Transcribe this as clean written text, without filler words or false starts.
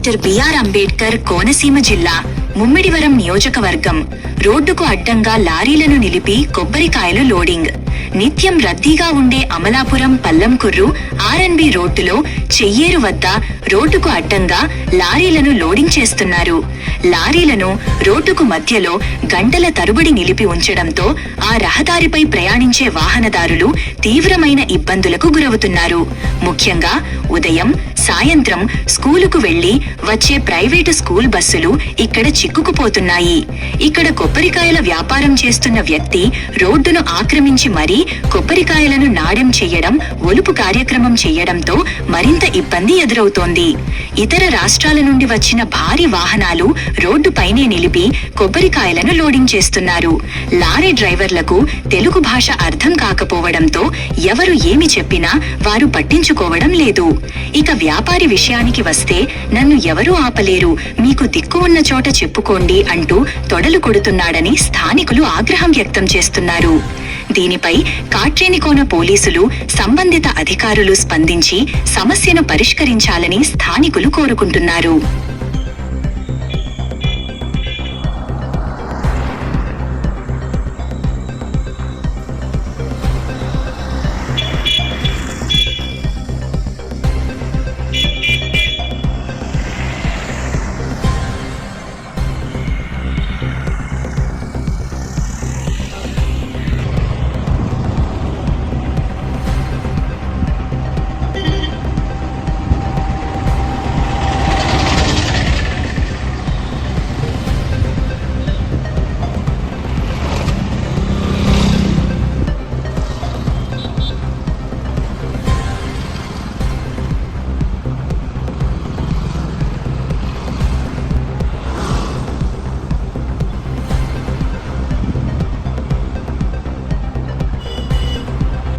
Doctor BR Ambedkar Konaseema జిల్లా ముమ్మిడివరం నియోజకవర్గం. రోడ్డుకు అడ్డంగా లారీలను నిలిపి కొబ్బరికాయలు లోడింగ్. నిత్యం రద్దీగా ఉండే అమలాపురం పల్లంకుర్రు ఆర్ఎన్బి రోడ్డులో చెయ్యేరు వద్ద రోడ్డుకు అడ్డంగా లారీలను లోడింగ్ చేస్తున్నారు. లారీలను రోడ్డుకు మధ్యలో గంటల తరబడి నిలిపి ఉంచడంతో ఆ రహదారిపై ప్రయాణించే వాహనదారులు తీవ్రమైన ఇబ్బందులకు గురవుతున్నారు. ముఖ్యంగా ఉదయం, సాయంత్రం స్కూలుకు వెళ్లి వచ్చే ప్రైవేటు స్కూల్ బస్సులు ఇక్కడ చిక్కుకుపోతున్నాయి. ఇక్కడ కొబ్బరికాయల వ్యాపారం చేస్తున్న వ్యక్తి రోడ్డును ఆక్రమించి మరీ కొబ్బరికాయలను నాడెం చెయ్యడం, ఒలుపు కార్యక్రమం చెయ్యడంతో మరింత ఇబ్బంది ఎదురవుతోంది. ఇతర రాష్ట్రాల నుండి వచ్చిన భారీ వాహనాలు రోడ్డుపైనే నిలిపి కొబ్బరికాయలను లోడింగ్ చేస్తున్నారు. లారీ డ్రైవర్లకు తెలుగు భాష అర్థం కాకపోవడంతో ఎవరు ఏమి చెప్పినా వారు పట్టించుకోవడం లేదు. ఇక వ్యాపారి విషయానికి వస్తే, నన్ను ఎవరూ ఆపలేరు, మీకు దిక్కు ఉన్న చోట చెప్పుకోండి అంటూ తొడలు కొడుతున్నాడని స్థానికులు ఆగ్రహం వ్యక్తం చేస్తున్నారు. దీనిపై కాట్రేనికోన పోలీసులు, సంబంధిత అధికారులు స్పందించి సమస్యను పరిష్కరించాలని స్థానికులు కోరుకుంటున్నారు.